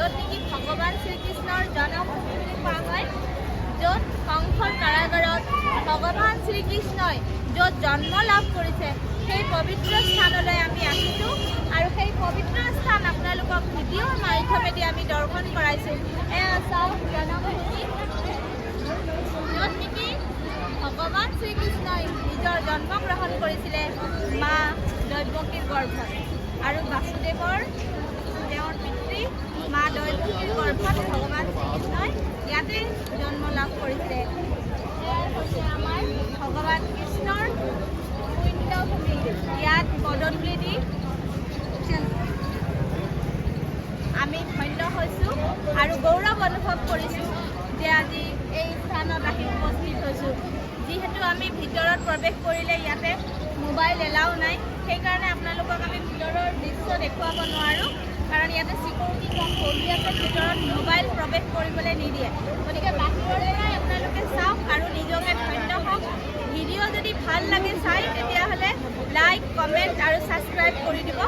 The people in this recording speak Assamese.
য'ত নেকি ভগৱান শ্ৰীকৃষ্ণৰ জন্মভূমি বুলি কোৱা হয়, য'ত কংসৰ কাৰাগাৰত ভগৱান শ্ৰীকৃষ্ণই য'ত জন্ম লাভ কৰিছে সেই পবিত্ৰ স্থানলৈ আমি আহিছোঁ আৰু সেই পবিত্ৰ স্থান আপোনালোকক ভিডিঅ'ৰ মাধ্যমেদি আমি দৰ্শন কৰাইছোঁ। এয়া চাওক জন্মভূমি, য'ত নেকি ভগৱান শ্ৰীকৃষ্ণই নিজৰ জন্মগ্ৰহণ কৰিছিলে মা দৈৱকীৰ গৰ্ভত আৰু বাসুদেৱৰ তেওঁৰ পিতৃ মা দৈৱকীৰ গৰ্ভত ভগৱান শ্ৰীকৃষ্ণই ইয়াতে জন্ম লাভ কৰিছে। এয়াই হৈছে আমাৰ ভগৱান কৃষ্ণৰ পুণ্যভূমি। ইয়াত পদধূলি দি আমি ধন্য হৈছোঁ আৰু গৌৰৱ অনুভৱ কৰিছোঁ যে আজি এই স্থানত আহি উপস্থিত হৈছোঁ। যিহেতু আমি ভিতৰত প্ৰৱেশ কৰিলে ইয়াতে মোবাইল এলাও নাই, সেইকাৰণে আপোনালোকক আমি ভিতৰৰ দৃশ্য দেখুৱাব নোৱাৰোঁ, কাৰণ ইয়াতে চিকিউৰিটি গাৰ্ড বহি আছে, ভিতৰত মোবাইল প্ৰৱেশ কৰিবলৈ নিদিয়ে। গতিকে বাহিৰৰ পৰাই আপোনালোকে চাওক আৰু নিজকে ধন্য হওক। ভিডিঅ' যদি ভাল লাগে চাই তেতিয়াহ'লে লাইক, কমেণ্ট আৰু ছাবস্ক্ৰাইব কৰি দিব।